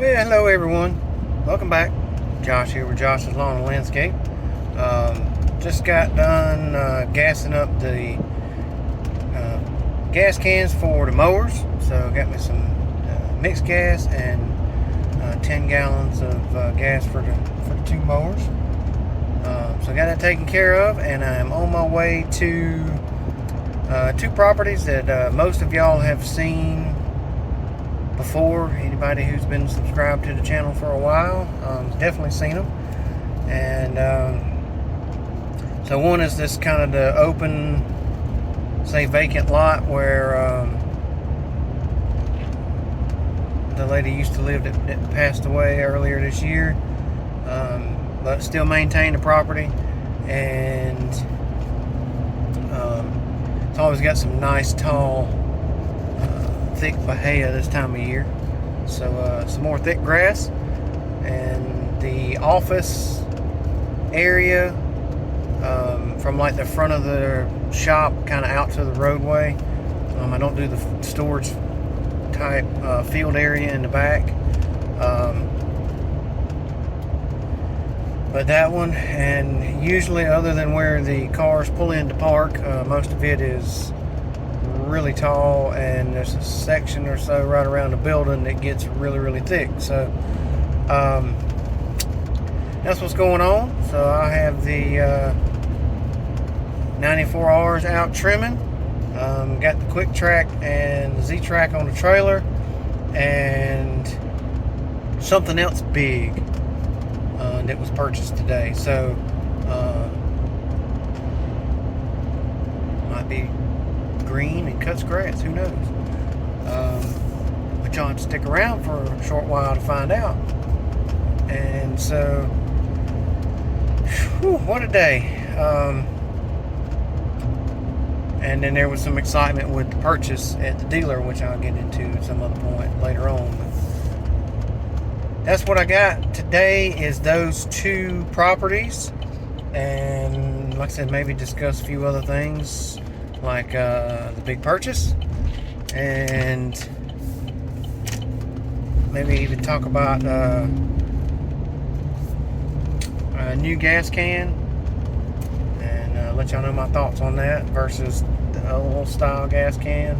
Well, hello everyone. Welcome back. Josh here with Josh's Lawn and Landscape. Just got done gassing up the gas cans for the mowers. So got me some mixed gas and 10 gallons of gas for the two mowers. So I got that taken care of, and I'm on my way to two properties that most of y'all have seen before. Anybody who's been subscribed to the channel for a while, definitely seen them. And so one is this kind of the open, say, vacant lot where the lady used to live that passed away earlier this year, but still maintain the property. And it's always got some nice tall thick bahia this time of year. So some more thick grass. And the office area, from like the front of the shop kind of out to the roadway. I don't do the storage type field area in the back, but that one. And usually, other than where the cars pull in to park, most of it is really tall, and there's a section or so right around the building that gets really thick. So that's what's going on. So I have the 94 R's out trimming. Got the quick track and the Z track on the trailer, and something else big that was purchased today. So might be green and cuts grass, who knows. But y'all have to stick around for a short while to find out. And so, whew, what a day. And then there was some excitement with the purchase at the dealer, which I'll get into at some other point later on. But that's what I got today, is those two properties. And like I said, maybe discuss a few other things, like the big purchase, and maybe even talk about a new gas can, and let y'all know my thoughts on that versus the old style gas can.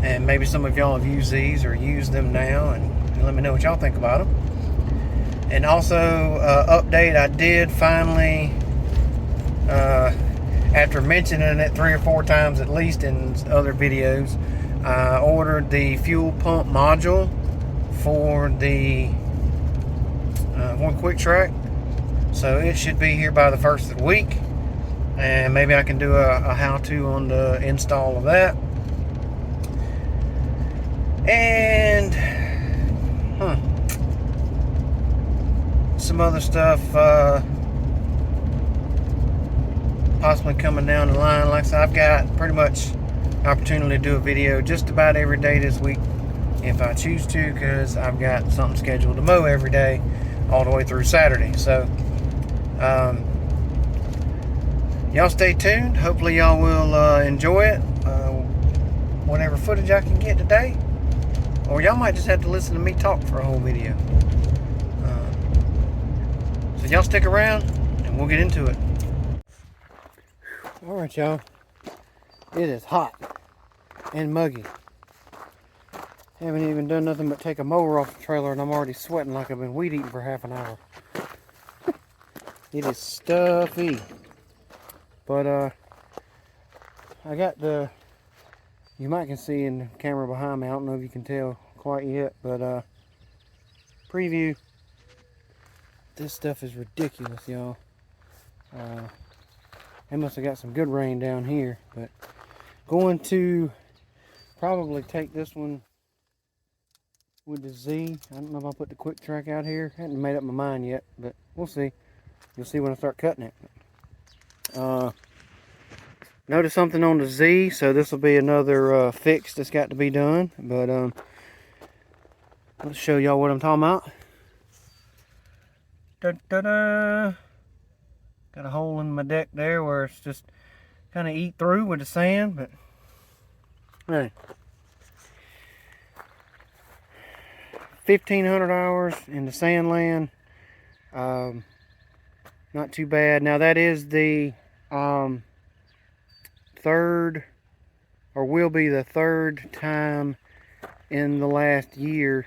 And maybe some of y'all have used these or use them now, and let me know what y'all think about them. And also, update, I did finally, after mentioning it 3 or 4 times at least in other videos, I ordered the fuel pump module for the one quick track. So it should be here by the first of the week, and maybe I can do a how-to on the install of that. And some other stuff possibly coming down the line. Like I said, I've got pretty much opportunity to do a video just about every day this week if I choose to, because I've got something scheduled to mow every day all the way through Saturday. So y'all stay tuned. Hopefully y'all will enjoy it, whatever footage I can get today, or y'all might just have to listen to me talk for a whole video. So y'all stick around and we'll get into it. Alright y'all, it is hot and muggy. Haven't even done nothing but take a mower off the trailer, and I'm already sweating like I've been weed eating for half an hour. It is stuffy. But I got the, you might can see in the camera behind me, I don't know if you can tell quite yet, but preview. This stuff is ridiculous, y'all. They must have got some good rain down here, but going to probably take this one with the Z. I don't know if I'll put the quick track out here. I haven't made up my mind yet, but we'll see. You'll see when I start cutting it. Notice something on the Z, so this will be another fix that's got to be done. But let's show y'all what I'm talking about. Da-da-da. Got a hole in my deck there where it's just kind of eat through with the sand, but hey, 1,500 hours in the Sandland. Not too bad. Now that is the third, or will be the third time in the last year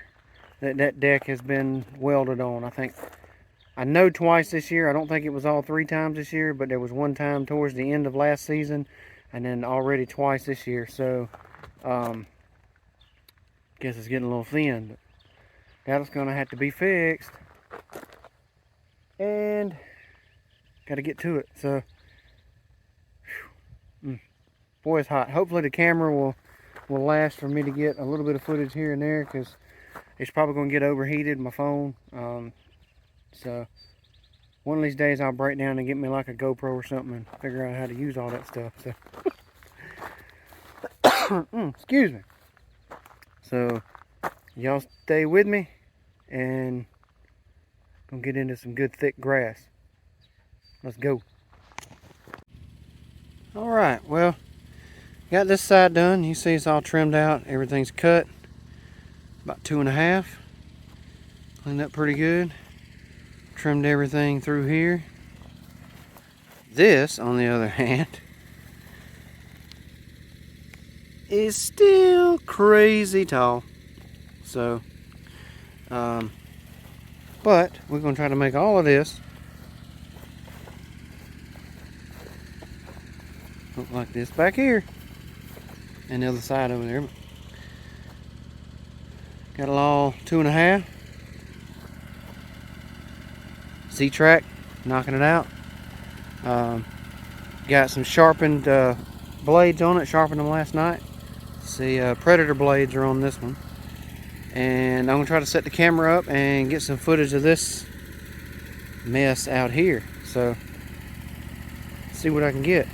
that that deck has been welded on. I know twice this year. I don't think it was all 3 times this year, but there was one time towards the end of last season, and then already twice this year. So guess it's getting a little thin, but that's gonna have to be fixed, and got to get to it. So boy, it's hot. Hopefully the camera will last for me to get a little bit of footage here and there, because it's probably going to get overheated, my phone. So one of these days I'll break down and get me like a GoPro or something and figure out how to use all that stuff. So excuse me. So y'all stay with me, and gonna get into some good thick grass. Let's go. All right, well, got this side done. You see it's all trimmed out. Everything's cut. About 2.5. Cleaned up pretty good. Trimmed everything through here. This, on the other hand, is still crazy tall. So, but we're gonna try to make all of this look like this back here, and the other side over there. Got it all 2.5. Z-track, knocking it out. Got some sharpened blades on it. Sharpened them last night. See, Predator blades are on this one. And I'm gonna try to set the camera up and get some footage of this mess out here. So, see what I can get.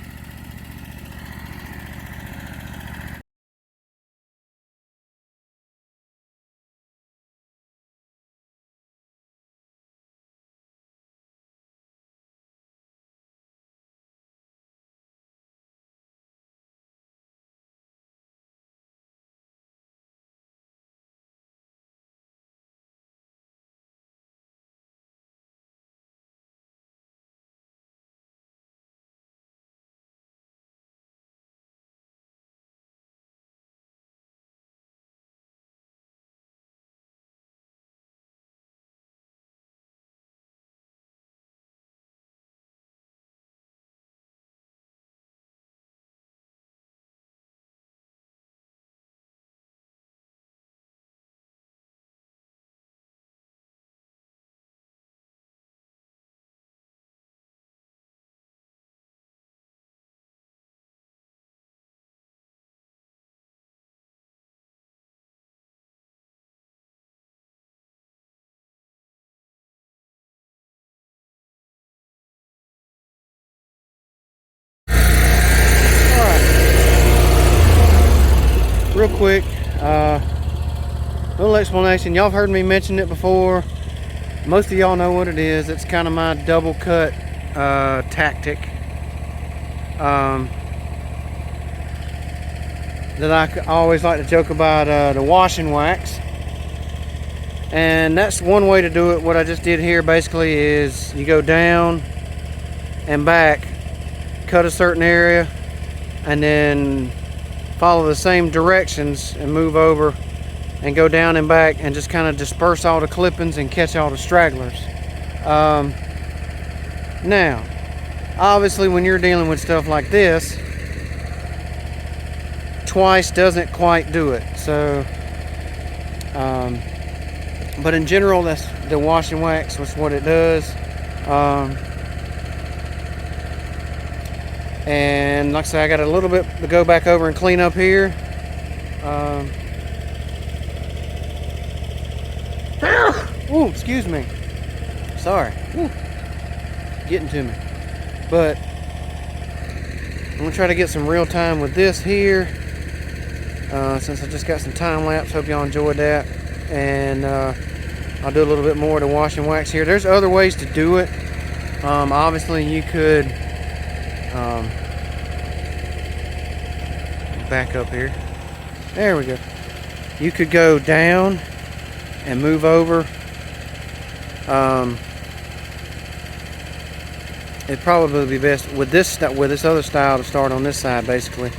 Real quick, little explanation. Y'all have heard me mention it before. Most of y'all know what it is. It's kind of my double cut tactic that I always like to joke about, the wash and wax. And that's one way to do it. What I just did here basically is you go down and back, cut a certain area, and then follow the same directions and move over and go down and back and just kind of disperse all the clippings and catch all the stragglers. Now, obviously when you're dealing with stuff like this, twice doesn't quite do it. So, but in general, that's the wash and wax. That's what it does. And like I said, I got a little bit to go back over and clean up here. Ooh, excuse me. Sorry. Ooh, getting to me. But I'm gonna try to get some real time with this here. Since I just got some time lapse, hope y'all enjoyed that. And I'll do a little bit more to wash and wax here. There's other ways to do it. Obviously, you could. Back up here. There we go. You could go down and move over. It'd probably be best with this other style to start on this side. Basically,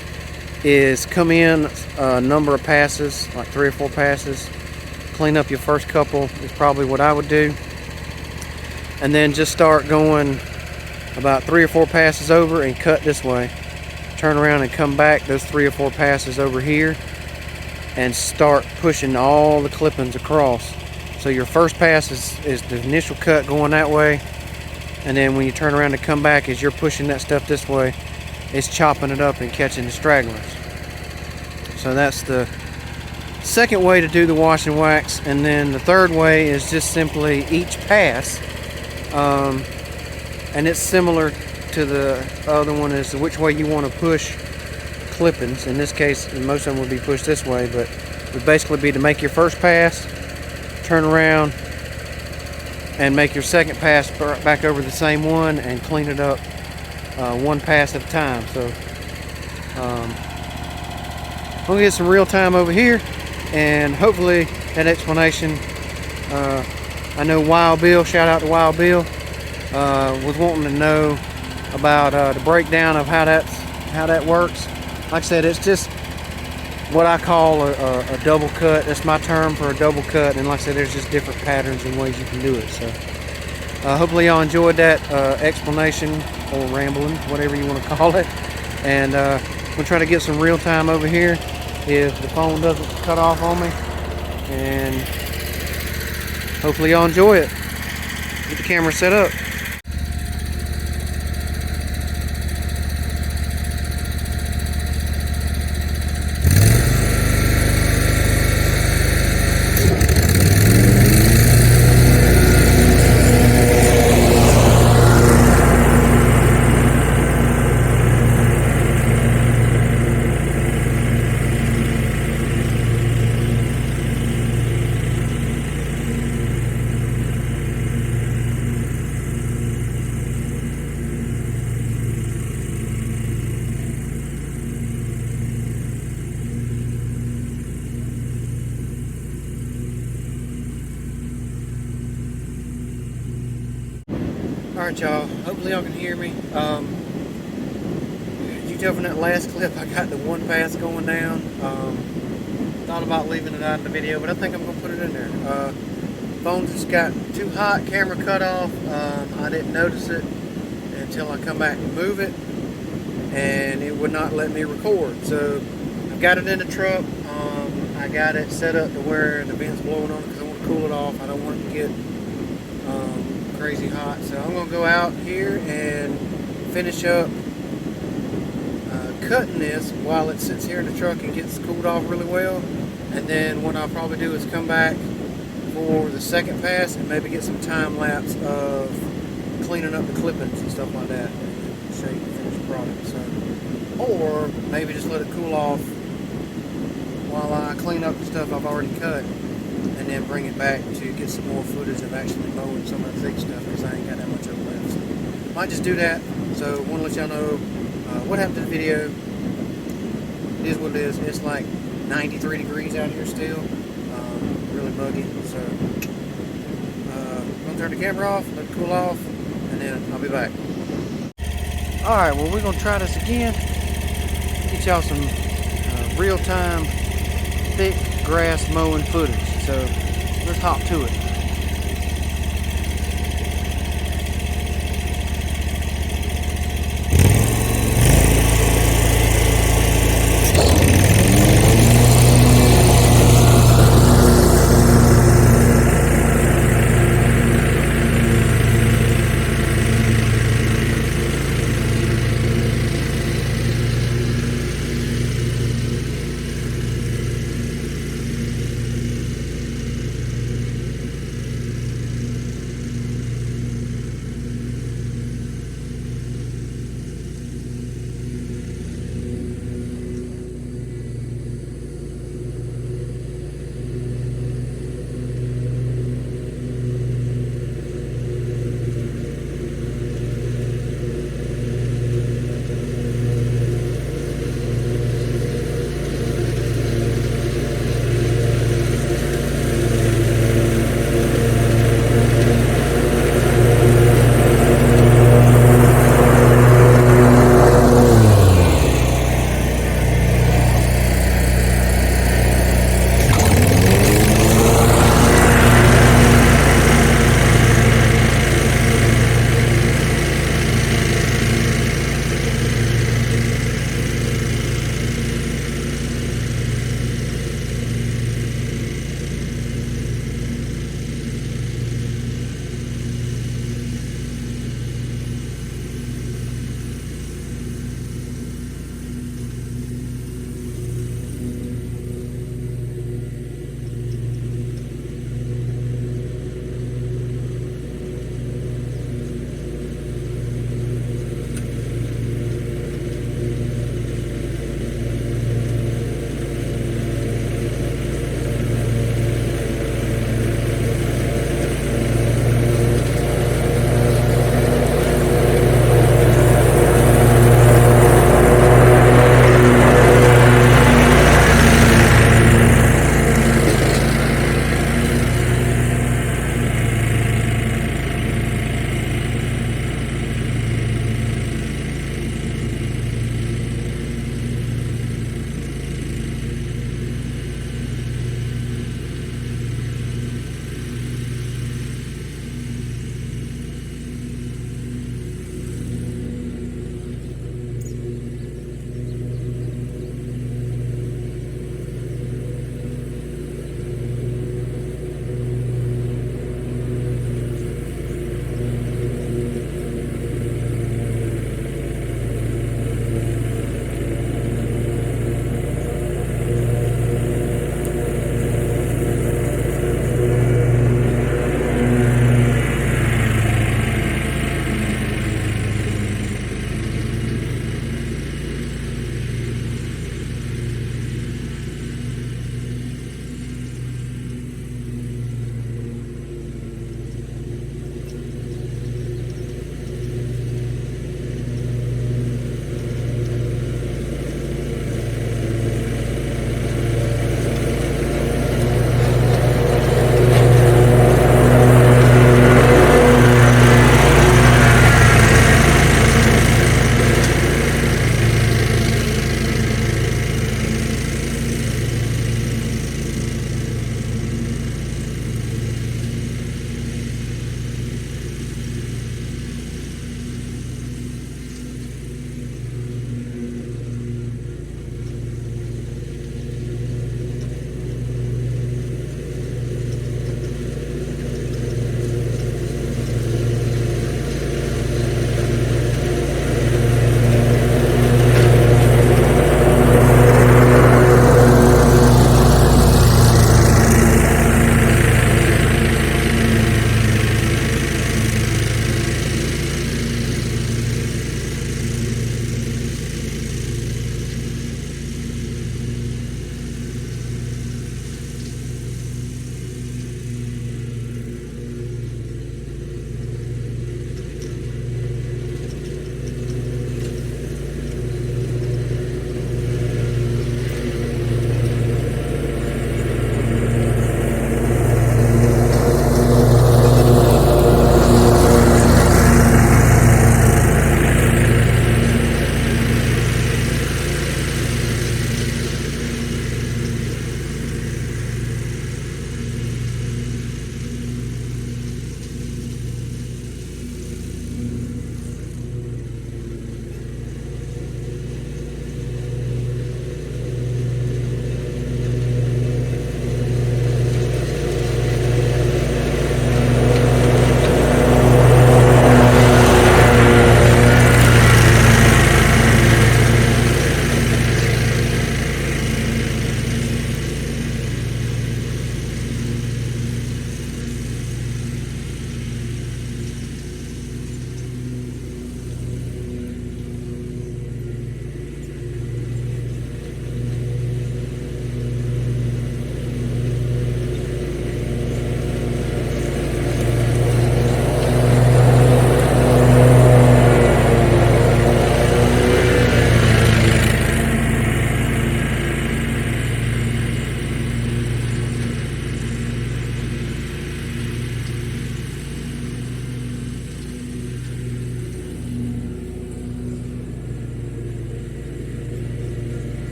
is come in a number of passes, like 3 or 4 passes. Clean up your first couple is probably what I would do, and then just start going about 3 or 4 passes over and cut this way. Turn around and come back those 3 or 4 passes over here and start pushing all the clippings across. So your first pass is the initial cut going that way, and then when you turn around to come back, as you're pushing that stuff this way, it's chopping it up and catching the stragglers. So that's the second way to do the wash and wax. And then the third way is just simply each pass, and it's similar to the other one, is which way you want to push clippings. In this case, most of them would be pushed this way, but it would basically be to make your first pass, turn around, and make your second pass back over the same one and clean it up one pass at a time. So we'll get some real time over here, and hopefully that explanation, I know Wild Bill, shout out to Wild Bill, was wanting to know about the breakdown of how that works. Like I said, it's just what I call a double cut. That's my term for a double cut, and like I said, there's just different patterns and ways you can do it. So hopefully y'all enjoyed that explanation, or rambling, whatever you want to call it. And we'll try to get some real time over here if the phone doesn't cut off on me, and hopefully y'all enjoy it. Get the camera set up. Alright y'all, hopefully y'all can hear me. You tell from that last clip I got the one pass going down. Thought about leaving it out in the video, but I think I'm going to put it in there. Phone just got too hot, camera cut off. I didn't notice it until I come back and move it, and it would not let me record. So I've got it in the truck. I got it set up to where the vent's blowing on it because I want to cool it off. I don't want it to get crazy hot. So I'm going to go out here and finish up cutting this while it sits here in the truck and gets cooled off really well. And then what I'll probably do is come back for the second pass and maybe get some time lapse of cleaning up the clippings and stuff like that and show you the finished product. So, or maybe just let it cool off while I clean up the stuff I've already cut, and then bring it back to get some more footage of actually mowing some of the thick stuff, because I ain't got that much of it left. So might just do that. So want to let y'all know what happened to the video. It is what it is. It's like 93 degrees out here still, really muggy. So I'm gonna turn the camera off, let it cool off, and then I'll be back. All right, well, we're gonna try this again. Get y'all some real-time thick grass mowing footage. So let's hop to it.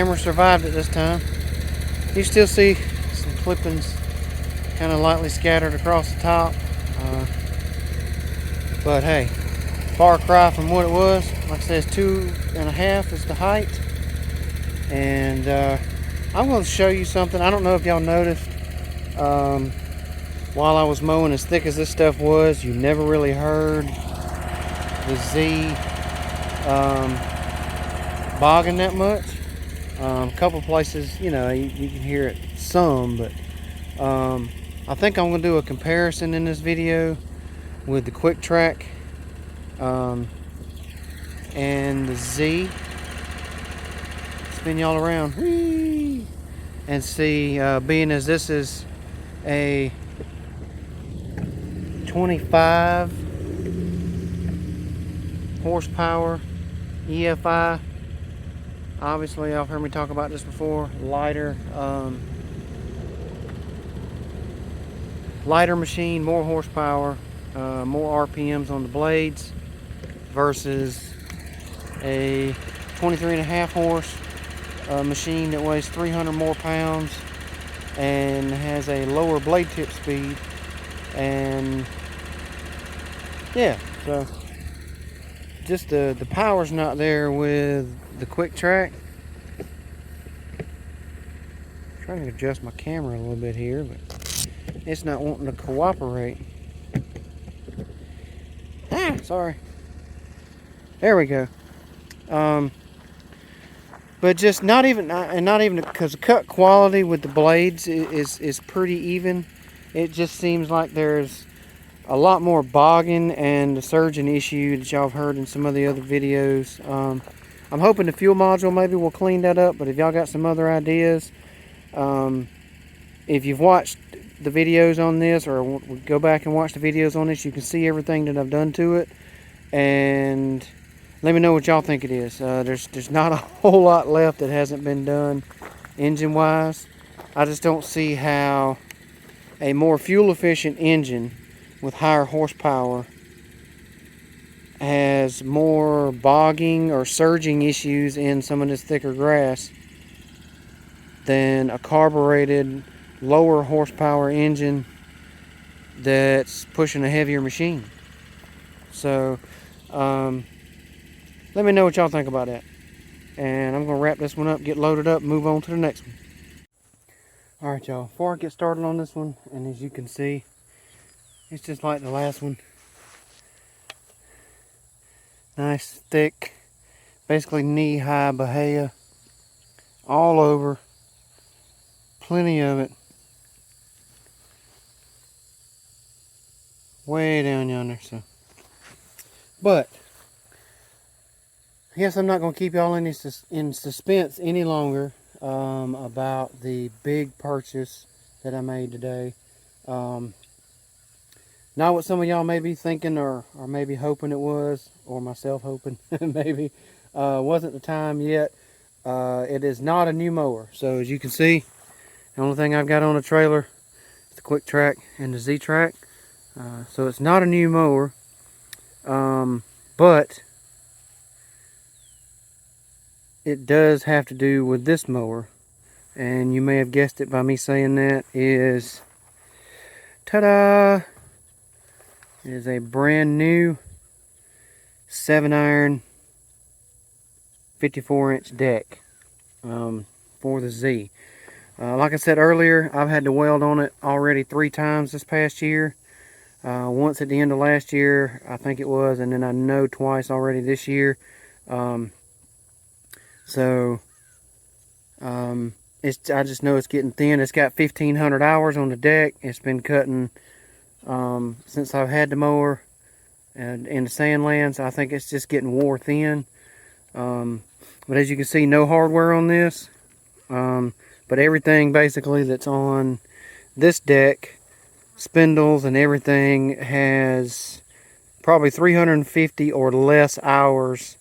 camera survived it this time. You still see some clippings kind of lightly scattered across the top. But hey, far cry from what it was. Like I said, it's 2.5 is the height. And I'm going to show you something. I don't know if y'all noticed, while I was mowing, as thick as this stuff was, you never really heard the Z bogging that much. A couple places, you know, you can hear it some, but I think I'm going to do a comparison in this video with the Quick Track and the Z. Spin y'all around. Whee! And see, being as this is a 25 horsepower EFI, obviously y'all heard me talk about this before, lighter machine, more horsepower, more RPMs on the blades versus a 23.5 horse machine that weighs 300 more pounds and has a lower blade tip speed. And yeah, so just the power's not there with the Quick Track. I'm trying to adjust my camera a little bit here, but it's not wanting to cooperate. Sorry. There we go. But just not even because the cut quality with the blades is pretty even. It just seems like there's a lot more bogging and the surging issue that y'all have heard in some of the other videos. I'm hoping the fuel module maybe will clean that up, but if y'all got some other ideas, if you've watched the videos on this or go back and watch the videos on this, you can see everything that I've done to it, and let me know what y'all think it is. There's not a whole lot left that hasn't been done engine wise. I just don't see how a more fuel efficient engine with higher horsepower has more bogging or surging issues in some of this thicker grass than a carbureted lower horsepower engine that's pushing a heavier machine. So let me know what y'all think about that. And I'm going to wrap this one up, get loaded up, move on to the next one. Alright y'all, before I get started on this one, and as you can see, it's just like the last one. Nice, thick, basically knee-high bahia all over. Plenty of it. Way down yonder, so. But I guess I'm not going to keep y'all in suspense any longer about the big purchase that I made today. Not what some of y'all may be thinking or maybe hoping it was, or myself hoping maybe. Wasn't the time yet. It is not a new mower. So as you can see, the only thing I've got on the trailer is the Quick Track and the Z Track. So it's not a new mower. But it does have to do with this mower, and you may have guessed it by me saying that, is ta-da! It is a brand new 7-iron 54-inch deck for the Z. Like I said earlier, I've had to weld on it already 3 times this past year. Once at the end of last year, I think it was, and then I know twice already this year. I just know it's getting thin. It's got 1,500 hours on the deck. It's been cutting since I've had the mower and in the sandlands. I think it's just getting wore thin. But as you can see, no hardware on this. But everything basically that's on this deck, spindles and everything, has probably 350 or less hours,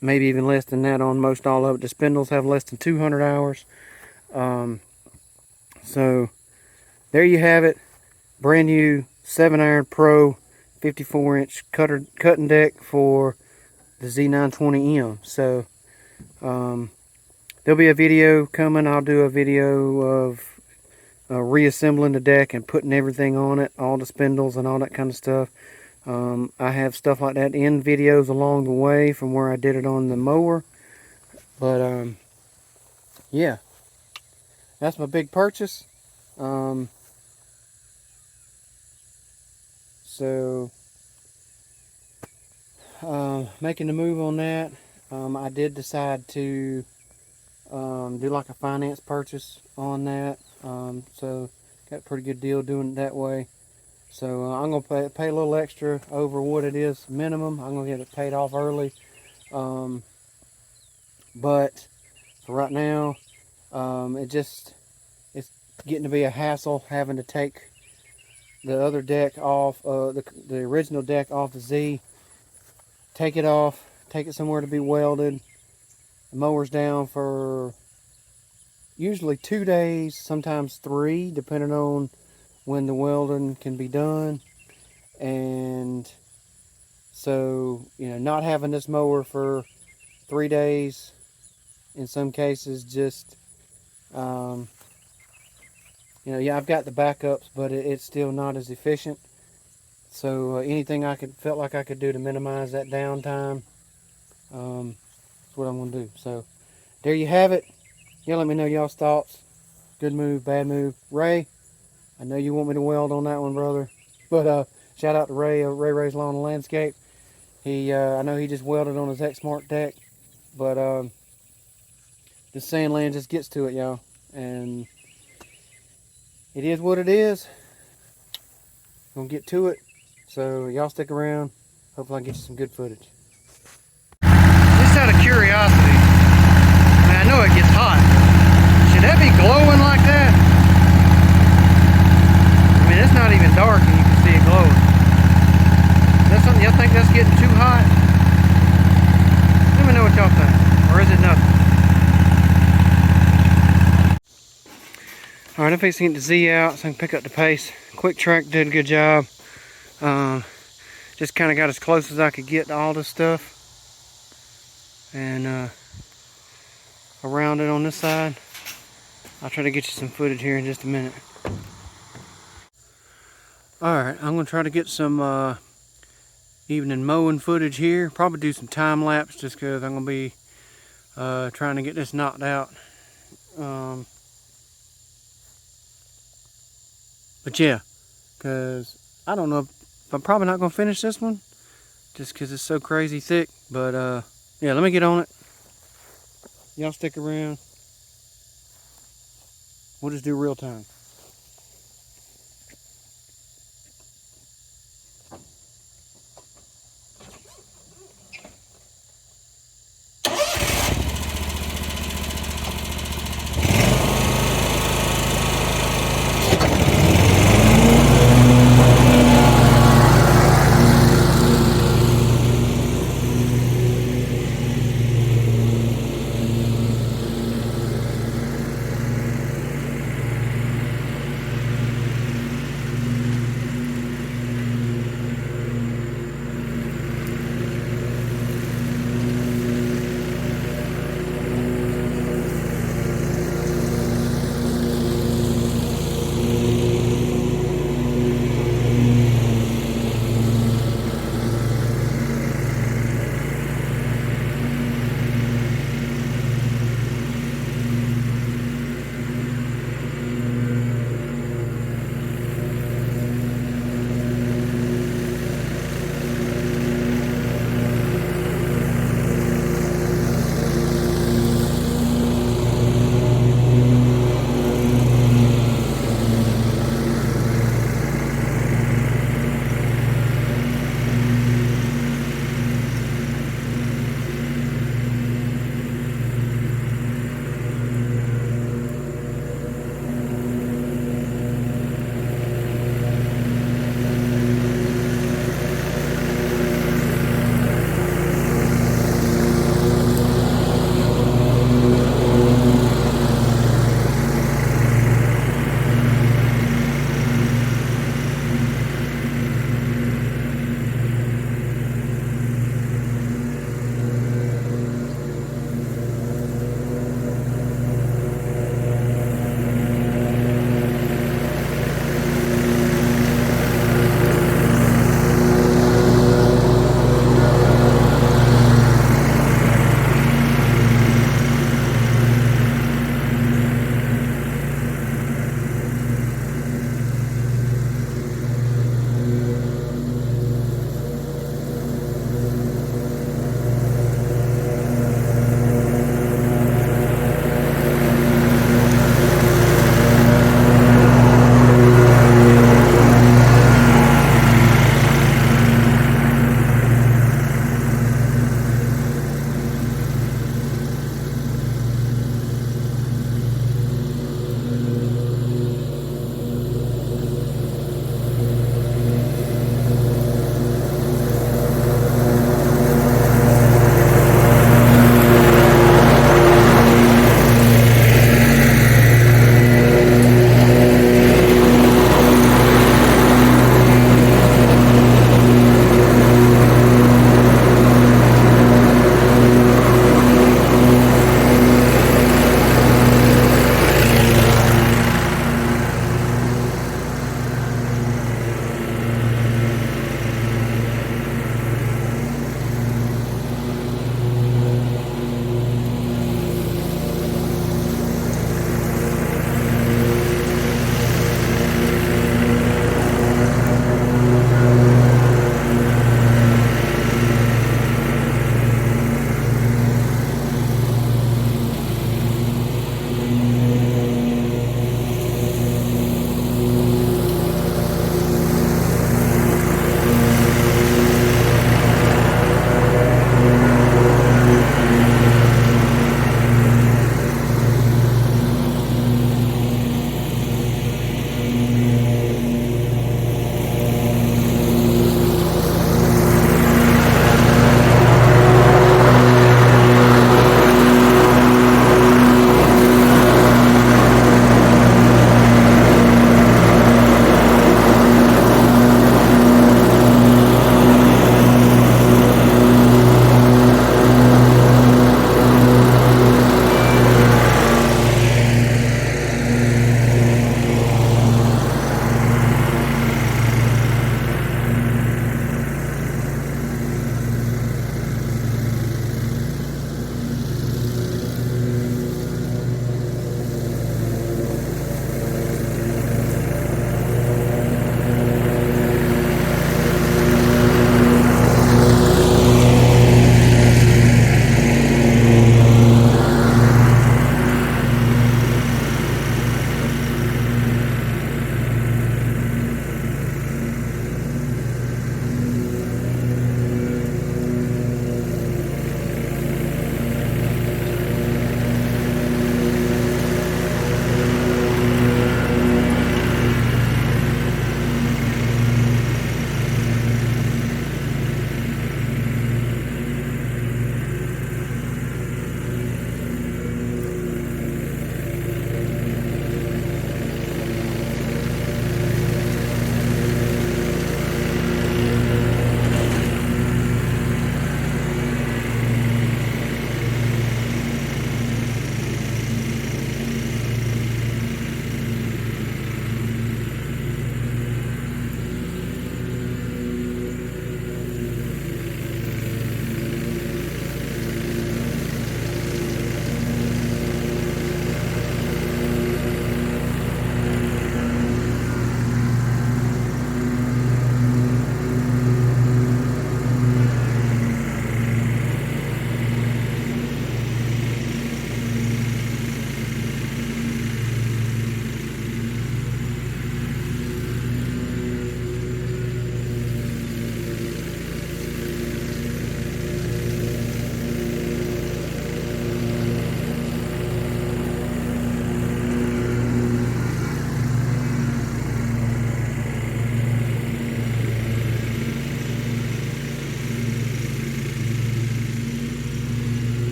maybe even less than that on most all of it. The spindles have less than 200 hours. So there you have it. Brand new 7-iron Pro 54-inch cutting deck for the Z920M. So there'll be a video coming. I'll do a video of reassembling the deck and putting everything on it, all the spindles and all that kind of stuff. I have stuff like that in videos along the way from where I did it on the mower. But yeah, that's my big purchase. So making the move on that. I did decide to do like a finance purchase on that. So got a pretty good deal doing it that way. So I'm going to pay a little extra over what it is minimum. I'm going to get it paid off early. But for right now, it's getting to be a hassle having to take the other deck off, the original deck off the Z, take it off, take it somewhere to be welded. The mower's down for usually 2 days, sometimes 3, depending on when the welding can be done. And so, you know, not having this mower for 3 days in some cases, just you know, yeah, I've got the backups, but it's still not as efficient. So anything felt like I could do to minimize that downtime, that's what I'm gonna do. So there you have it. Yeah, let me know y'all's thoughts. Good move, bad move. Ray, I know you want me to weld on that one, brother. But shout out to Ray, Ray's Lawn and Landscape. I know he just welded on his X-Mark deck, but the sandland just gets to it, y'all. And it is what it is. Gonna get to it. So y'all stick around. Hopefully I can get you some good footage. Just out of curiosity, I mean, I know it gets hot. Should that be glowing like that? I mean, it's not even dark and you can see it glowing. Is that something y'all think that's getting too hot? Let me know what y'all think. Or is it nothing? Alright, I'm fixing to get the Z out so I can pick up the pace. Quick Track did a good job. Just kind of got as close as I could get to all this stuff. And around it on this side. I'll try to get you some footage here in just a minute. Alright, I'm going to try to get some evening mowing footage here. Probably do some time lapse just because I'm going to be trying to get this knocked out. But yeah, because I don't know if I'm probably not going to finish this one just because it's so crazy thick. But yeah, let me get on it. Y'all stick around. We'll just do real time.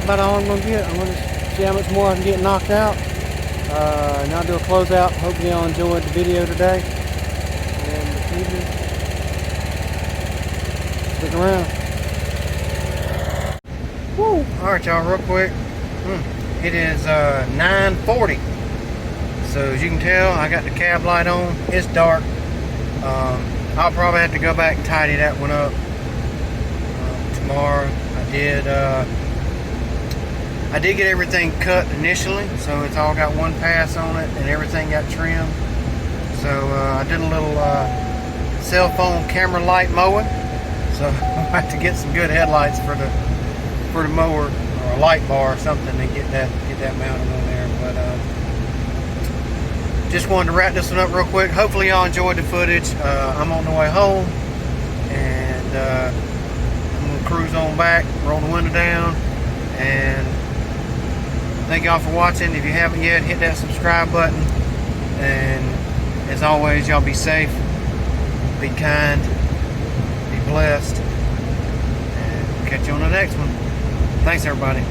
about all I'm going to get. I'm going to see how much more I can get knocked out. And I'll do a closeout. Hopefully y'all enjoyed the video today. And this evening, stick around. Woo! Alright y'all, real quick. It is 9:40. So as you can tell, I got the cab light on. It's dark. I'll probably have to go back and tidy that one up tomorrow. I did get everything cut initially, so it's all got one pass on it, and everything got trimmed. So I did a little cell phone camera light mowing. So I'll have to get some good headlights for the mower, or a light bar or something, and get that mounted on there. But just wanted to wrap this one up real quick. Hopefully y'all enjoyed the footage. I'm on the way home, and I'm gonna cruise on back, roll the window down, and thank y'all for watching. If you haven't yet, hit that subscribe button. And as always, y'all be safe, be kind, be blessed, and catch you on the next one. Thanks everybody.